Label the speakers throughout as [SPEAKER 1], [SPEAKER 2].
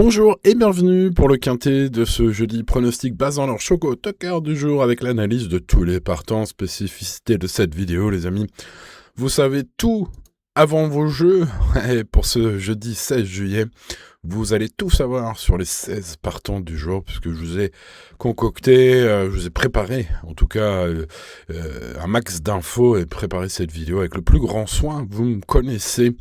[SPEAKER 1] Bonjour et bienvenue pour le quintet de ce jeudi pronostic basant leur choco toker du jour avec l'analyse de tous les partants, spécificité de cette vidéo les amis. Vous savez tout avant vos jeux et pour ce jeudi 16 juillet, vous allez tout savoir sur les 16 partants du jour puisque je vous ai concocté, je vous ai préparé en tout cas un max d'infos et préparé cette vidéo avec le plus grand soin, vous me connaissez.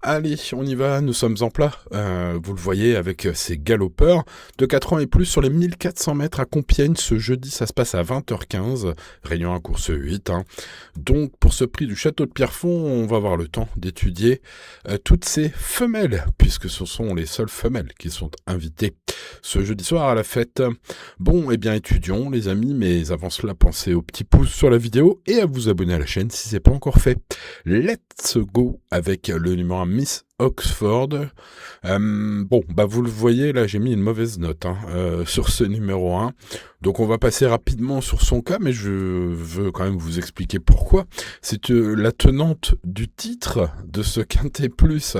[SPEAKER 1] Allez, on y va, nous sommes en plat, vous le voyez avec ces galopeurs de 4 ans et plus sur les 1400 mètres à Compiègne ce jeudi, ça se passe à 20h15, réunion à course 8. Donc pour ce prix du château de Pierrefonds, on va avoir le temps d'étudier toutes ces femelles, puisque ce sont les seules femelles qui sont invitées ce jeudi soir à la fête. Bon, eh bien étudions les amis, mais avant cela, pensez au petit pouce sur la vidéo et à vous abonner à la chaîne si ce n'est pas encore fait. Let's go avec le numéro 1 Miss Oxford. Vous le voyez, là j'ai mis une mauvaise note sur ce numéro 1. Donc on va passer rapidement sur son cas, mais je veux quand même vous expliquer pourquoi. C'est la tenante du titre de ce Quintet Plus,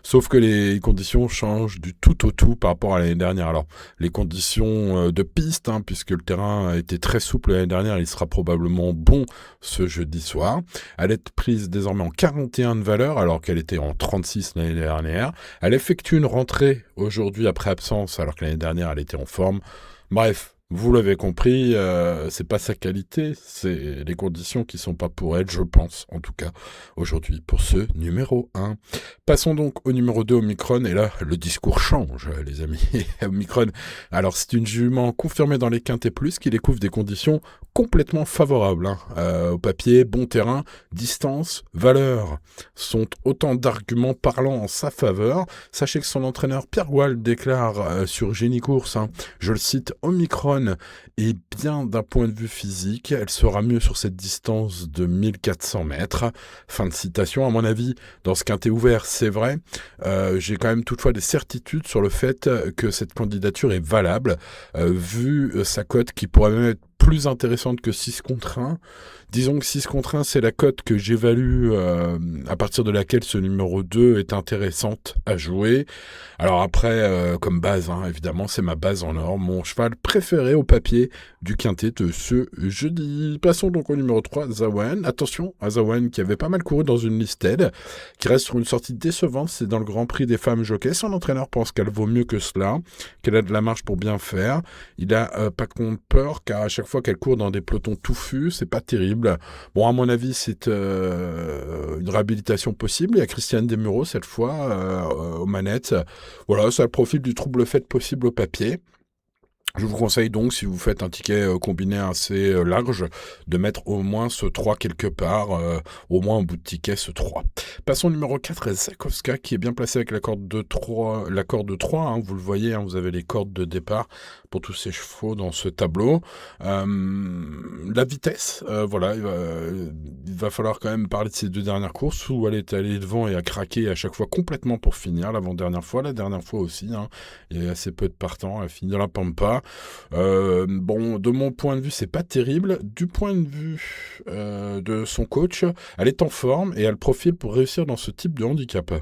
[SPEAKER 1] sauf que les conditions changent du tout au tout par rapport à l'année dernière. Alors les conditions de piste, puisque le terrain a été très souple l'année dernière, il sera probablement bon ce jeudi soir. Elle est prise désormais en 41 de valeur, alors qu'elle était en 36 l'année dernière. Elle effectue une rentrée aujourd'hui après absence, alors que l'année dernière elle était en forme. Bref. Vous l'avez compris, c'est pas sa qualité, c'est les conditions qui sont pas pour elle, je pense, en tout cas, aujourd'hui, pour ce numéro 1. Passons donc au numéro 2, Omicron, et là, le discours change, les amis. Omicron, alors c'est une jument confirmée dans les Quintets Plus qui découvre des conditions complètement favorables. Au papier, bon terrain, distance, valeur, sont autant d'arguments parlant en sa faveur. Sachez que son entraîneur Pierre Goual déclare sur Génie Course, je le cite, Omicron est bien d'un point de vue physique, elle sera mieux sur cette distance de 1400 mètres. Fin de citation, à mon avis, dans ce quintet ouvert, c'est vrai. J'ai quand même toutefois des certitudes sur le fait que cette candidature est valable, vu sa cote qui pourrait même être plus intéressante que 6 contre 1. Disons que 6 contre 1, c'est la cote que j'évalue à partir de laquelle ce numéro 2 est intéressante à jouer. Alors après, comme base, évidemment, c'est ma base en or, mon cheval préféré au papier du quintet de ce jeudi. Passons donc au numéro 3, Zawen. Attention à Zawen qui avait pas mal couru dans une listed, qui reste sur une sortie décevante, c'est dans le Grand Prix des femmes jockeys. Son entraîneur pense qu'elle vaut mieux que cela, qu'elle a de la marge pour bien faire. Il a pas contre peur, car à chaque fois qu'elle court dans des pelotons touffus, c'est pas terrible. Bon, à mon avis, c'est une réhabilitation possible. Il y a Christiane Desmureaux cette fois aux manettes. Voilà, ça a le profil du trouble fait possible au papier. Je vous conseille donc, si vous faites un ticket combiné assez large, de mettre au moins ce 3 quelque part, au moins au bout de ticket ce 3. Passons au numéro 4, Zakowska, qui est bien placé avec la corde de 3, vous le voyez, vous avez les cordes de départ pour tous ces chevaux dans ce tableau. La vitesse, il va falloir quand même parler de ces deux dernières courses, où elle est allée devant et a craqué à chaque fois complètement pour finir, l'avant-dernière fois, la dernière fois aussi, il y a assez peu de partants, elle a fini dans la pampa. De mon point de vue, c'est pas terrible. Du point de vue de son coach, elle est en forme et elle a le profil pour réussir dans ce type de handicap.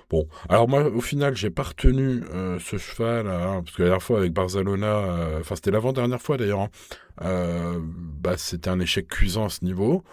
[SPEAKER 1] Bon, alors moi, au final, j'ai pas retenu ce cheval, parce que la dernière fois avec Barzalona, c'était l'avant-dernière fois d'ailleurs, c'était un échec cuisant à ce niveau.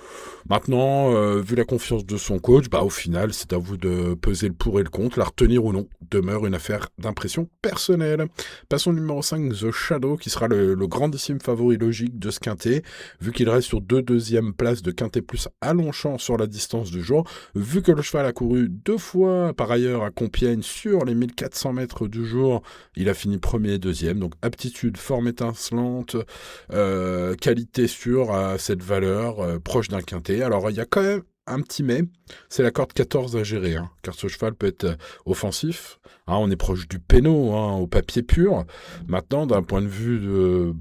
[SPEAKER 1] Maintenant, vu la confiance de son coach, au final, c'est à vous de peser le pour et le contre, la retenir ou non, demeure une affaire d'impression personnelle. Passons au numéro 5, The Shadow, qui sera le grandissime favori logique de ce quintet, vu qu'il reste sur 2 deuxièmes places de quintet plus à Longchamp sur la distance du jour, vu que le cheval a couru 2 fois par ailleurs à Compiègne sur les 1400 mètres du jour, il a fini premier et deuxième, donc aptitude, forme étincelante, qualité sûre à cette valeur, proche d'un quintet. Alors il y a quand même un petit mais, c'est la corde 14 à gérer, car ce cheval peut être offensif, on est proche du péno, au papier pur. Maintenant, d'un point de vue de,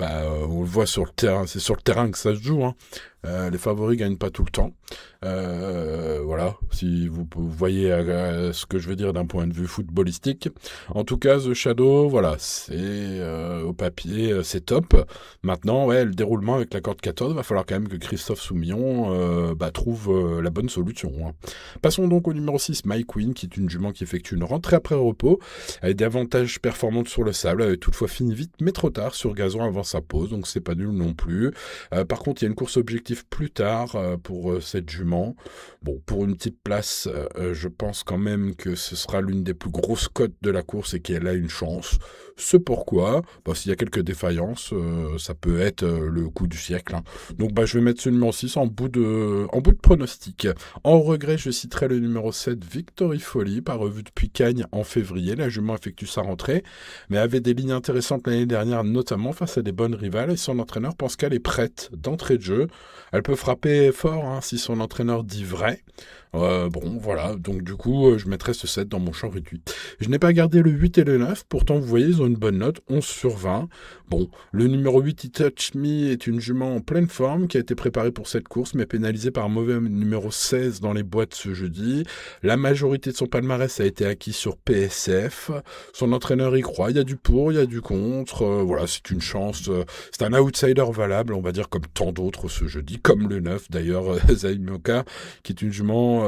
[SPEAKER 1] on le voit sur le terrain, c'est sur le terrain que ça se joue, Les favoris gagnent pas tout le temps. Voilà, si vous voyez ce que je veux dire d'un point de vue footballistique. En tout cas, The Shadow, voilà, c'est au papier, c'est top. Maintenant, ouais, le déroulement avec la corde 14, va falloir quand même que Christophe Soumillon trouve la bonne solution. Hein. Passons donc au numéro 6, My Queen, qui est une jument qui effectue une rentrée après repos, avec des avantages performantes sur le sable, avait toutefois fini vite, mais trop tard sur gazon avant sa pause, donc c'est pas nul non plus. Par contre, il y a une course objectif plus tard pour cette jument. Bon, pour une petite place, je pense quand même que ce sera l'une des plus grosses cotes de la course et qu'elle a une chance. C'est pourquoi, s'il y a quelques défaillances, ça peut être le coup du siècle. Hein. Donc je vais mettre ce numéro 6 en bout de pronostic. En regret, je citerai le numéro 7, Victory Folly, pas revu depuis Cagnes en février. La jument effectue sa rentrée, mais avait des lignes intéressantes l'année dernière, notamment face à des bonnes rivales, et son entraîneur pense qu'elle est prête d'entrée de jeu. Elle peut frapper fort hein, si son entraîneur dit vrai. Bon, voilà, donc du coup, je mettrai ce 7 dans mon champ réduit. Je n'ai pas gardé le 8 et le 9, pourtant vous voyez, ils ont une bonne note, 11 sur 20. Bon, le numéro 8, It Touch Me, est une jument en pleine forme qui a été préparée pour cette course, mais pénalisée par un mauvais numéro 16 dans les boîtes ce jeudi. La majorité de son palmarès a été acquis sur PSF. Son entraîneur y croit, il y a du pour, il y a du contre. Voilà, c'est une chance, c'est un outsider valable, on va dire, comme tant d'autres ce jeudi, comme le 9 d'ailleurs, Zaimoka, qui est une jument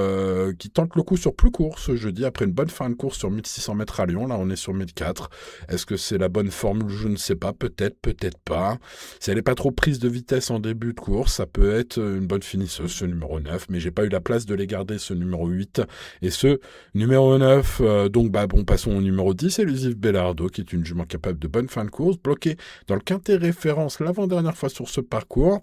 [SPEAKER 1] qui tente le coup sur plus court ce jeudi, après une bonne fin de course sur 1600 mètres à Lyon. Là, on est sur 1004. Est-ce que c'est la bonne formule? Je ne sais pas. Peut-être, peut-être pas. Si elle n'est pas trop prise de vitesse en début de course, ça peut être une bonne finisseuse, ce numéro 9. Mais j'ai pas eu la place de les garder, ce numéro 8 et ce numéro 9. Donc, passons au numéro 10, Elusive Bellardo, qui est une jument capable de bonne fin de course, bloquée dans le quintet référence l'avant-dernière fois sur ce parcours.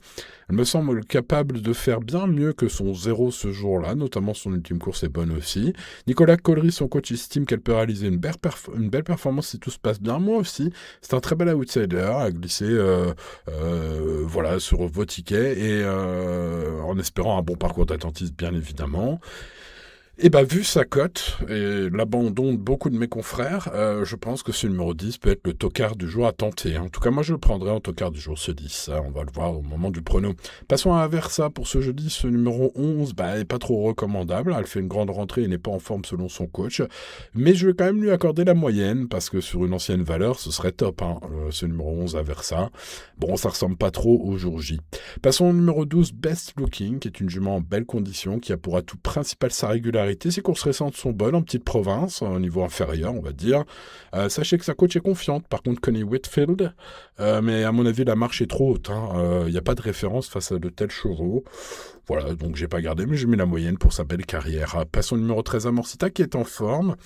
[SPEAKER 1] Elle me semble capable de faire bien mieux que son 0 ce jour-là, notamment son ultime course est bonne aussi. Nicolas Collery, son coach, estime qu'elle peut réaliser une belle performance si tout se passe bien. Moi aussi, c'est un très bel outsider à glisser sur vos tickets et en espérant un bon parcours d'attentisme bien évidemment. Et vu sa cote et l'abandon de beaucoup de mes confrères, je pense que ce numéro 10 peut être le tocard du jour à tenter. En tout cas, moi je le prendrai en tocard du jour, ce 10. Ça, on va le voir au moment du prono. Passons à Aversa pour ce jeudi. Ce numéro 11 est pas trop recommandable. Elle fait une grande rentrée et n'est pas en forme selon son coach. Mais je vais quand même lui accorder la moyenne parce que sur une ancienne valeur, ce serait top. Hein, ce numéro 11 Aversa. Bon, ça ressemble pas trop au jour J. Passons au numéro 12, Best Looking, qui est une jument en belle condition, qui a pour atout principal sa régularité. Ses courses récentes sont bonnes en petite province, au niveau inférieur, on va dire. Sachez que sa coach est confiante, par contre, Connie Whitfield. Mais à mon avis, la marche est trop haute. Il n'y a pas de référence face à de tels chevaux. Voilà, donc j'ai pas gardé, mais j'ai mis la moyenne pour sa belle carrière. Passons au numéro 13, Amorcita, qui est en forme.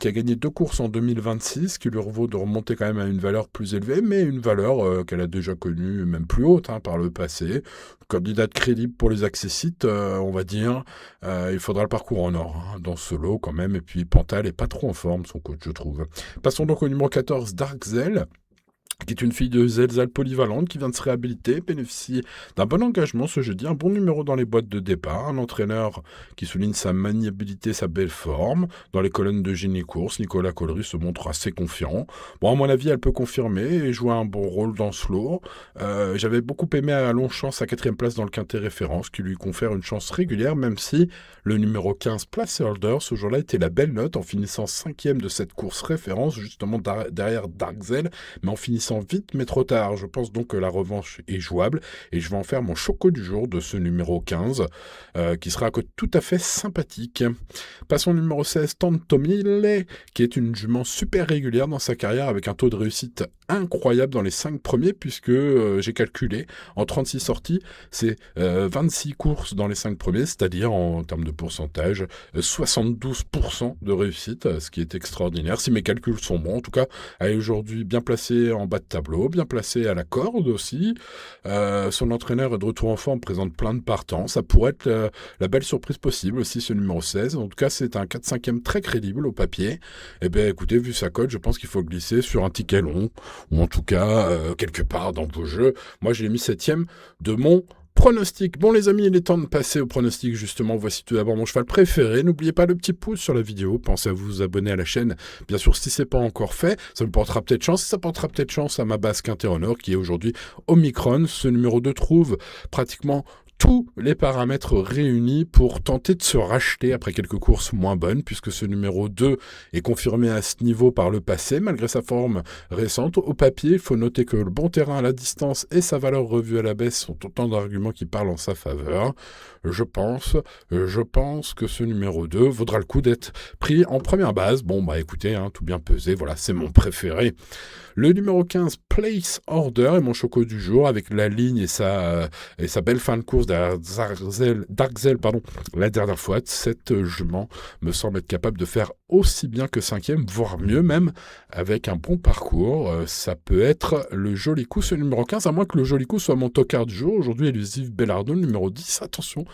[SPEAKER 1] Qui a gagné 2 courses en 2026, qui lui revaut de remonter quand même à une valeur plus élevée, mais une valeur qu'elle a déjà connue, même plus haute par le passé. Candidate crédible pour les accessites, on va dire. Il faudra le parcours en or dans ce lot quand même. Et puis Pantal est pas trop en forme, son coach, je trouve. Passons donc au numéro 14, Darkzel, qui est une fille de Zelzal polyvalente qui vient de se réhabiliter, bénéficie d'un bon engagement ce jeudi, un bon numéro dans les boîtes de départ, un entraîneur qui souligne sa maniabilité, sa belle forme. Dans les colonnes de Génie Course, Nicolas Collery se montre assez confiant. Bon, à mon avis, elle peut confirmer et jouer un bon rôle dans ce lot. J'avais beaucoup aimé à Longchamp sa 4e place dans le quintet référence, qui lui confère une chance régulière, même si le numéro 15, Placeholder, ce jour-là était la belle note en finissant 5e de cette course référence, justement derrière Darkzel, mais en finissant vite mais trop tard. Je pense donc que la revanche est jouable et je vais en faire mon choco du jour de ce numéro 15 qui sera à côté tout à fait sympathique. Passons au numéro 16, Tantomile, qui est une jument super régulière dans sa carrière avec un taux de réussite incroyable dans les 5 premiers puisque j'ai calculé en 36 sorties, c'est 26 courses dans les 5 premiers, c'est-à-dire en termes de pourcentage 72% de réussite, ce qui est extraordinaire si mes calculs sont bons. En tout cas, elle est aujourd'hui bien placée en bas de tableau, bien placé à la corde aussi. Son entraîneur est de retour en forme, présente plein de partants. Ça pourrait être la belle surprise possible aussi, ce numéro 16. En tout cas, c'est un 4-5e très crédible au papier. Eh bien, écoutez, vu sa cote, je pense qu'il faut glisser sur un ticket long, ou en tout cas, quelque part dans vos jeux. Moi, je l'ai mis 7e de mon Pronostic. Bon les amis, il est temps de passer au pronostic justement. Voici tout d'abord mon cheval préféré. N'oubliez pas le petit pouce sur la vidéo. Pensez à vous abonner à la chaîne. Bien sûr, si c'est pas encore fait, ça me portera peut-être chance. Ça portera peut-être chance à ma base Quintet Honor qui est aujourd'hui Omicron. Ce numéro 2 trouve pratiquement tous les paramètres réunis pour tenter de se racheter après quelques courses moins bonnes, puisque ce numéro 2 est confirmé à ce niveau par le passé, malgré sa forme récente. Au papier, il faut noter que le bon terrain, la distance et sa valeur revue à la baisse sont autant d'arguments qui parlent en sa faveur. Je pense que ce numéro 2 vaudra le coup d'être pris en première base. Bon, bah écoutez, tout bien pesé, voilà, c'est mon préféré. Le numéro 15, Place Order, est mon choco du jour, avec la ligne et sa belle fin de course Darkzel, la dernière fois. Cette jument me semble être capable de faire aussi bien que 5e, voire mieux même, avec un bon parcours. Ça peut être le joli coup, ce numéro 15, à moins que le joli coup soit mon tocard du jour. Aujourd'hui, Elusive Bellardo, le numéro 10, attention.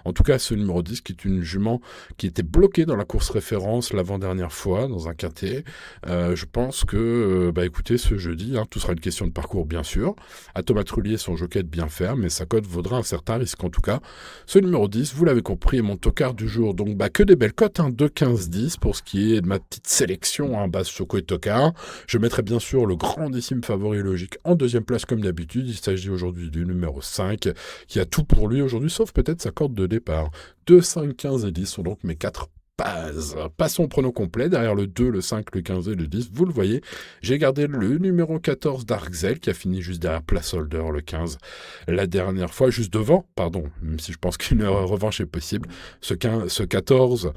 [SPEAKER 1] En tout cas, ce numéro 10, qui est une jument qui était bloquée dans la course référence l'avant-dernière fois, dans un quintet. Je pense que, écoutez, ce jeudi, tout sera une question de parcours, bien sûr. À Thomas Trullier, son jockey est bien faire, mais sa cote vaudra un certain risque. En tout cas, ce numéro 10, vous l'avez compris, est mon tocard du jour. Donc, que des belles cotes, 2, 15, 10 pour ce qui est de ma petite sélection, base choco et tocard. Je mettrai bien sûr le grandissime favori logique en deuxième place, comme d'habitude. Il s'agit aujourd'hui du numéro 5, qui a tout pour lui aujourd'hui, sauf peut-être sa corde de départ. 2, 5, 15 et 10 sont donc mes 4 bases. Passons au prono complet. Derrière le 2, le 5, le 15 et le 10, vous le voyez, j'ai gardé le numéro 14 Darkzel qui a fini juste derrière Placeholder, le 15. La dernière fois, juste devant, pardon, même si je pense qu'une revanche est possible. Ce 14...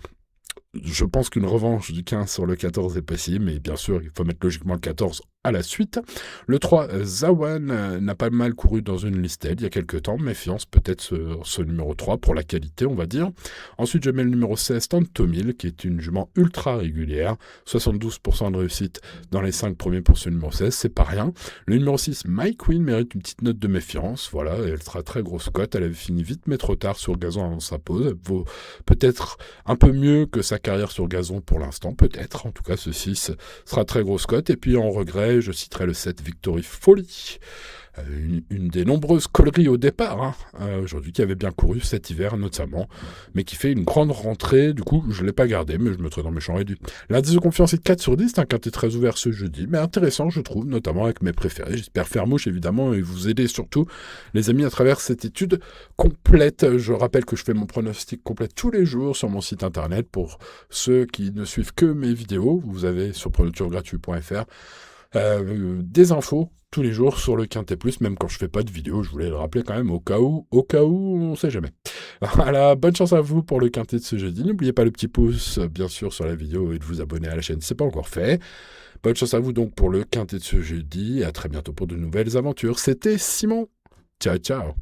[SPEAKER 1] Je pense qu'une revanche du 15 sur le 14 est possible, mais bien sûr, il faut mettre logiquement le 14 à la suite. Le 3, Zawan, n'a pas mal couru dans une listelle il y a quelques temps. Méfiance peut-être ce numéro 3 pour la qualité, on va dire. Ensuite, je mets le numéro 16, Tantomil, qui est une jument ultra régulière. 72% de réussite dans les 5 premiers pour ce numéro 16, c'est pas rien. Le numéro 6, My Queen, mérite une petite note de méfiance. Voilà, elle sera très grosse cote. Elle avait fini vite, mais trop tard sur le gazon avant sa pause. Elle vaut peut-être un peu mieux que sa carrière sur gazon pour l'instant, peut-être. En tout cas, ce 6 sera très grosse cote. Et puis, en regret, je citerai le 7 Victory Folly, une des nombreuses coleries au départ, aujourd'hui, qui avait bien couru cet hiver notamment, mais qui fait une grande rentrée. Du coup, je ne l'ai pas gardé, mais je le mettrai dans mes champs réduits. L'indice de confiance est de 4 sur 10, c'est un quintet très ouvert ce jeudi, mais intéressant, je trouve, notamment avec mes préférés. J'espère faire mouche, évidemment, et vous aider surtout, les amis, à travers cette étude complète. Je rappelle que je fais mon pronostic complet tous les jours sur mon site internet. Pour ceux qui ne suivent que mes vidéos, vous avez sur pronosticsgratuit.fr des infos tous les jours sur le Quintet Plus, même quand je fais pas de vidéo, je voulais le rappeler quand même au cas où, on sait jamais. Voilà, bonne chance à vous pour le Quintet de ce jeudi. N'oubliez pas le petit pouce, bien sûr, sur la vidéo et de vous abonner à la chaîne si c'est pas encore fait. Bonne chance à vous donc pour le Quintet de ce jeudi et à très bientôt pour de nouvelles aventures. C'était Simon. Ciao, ciao.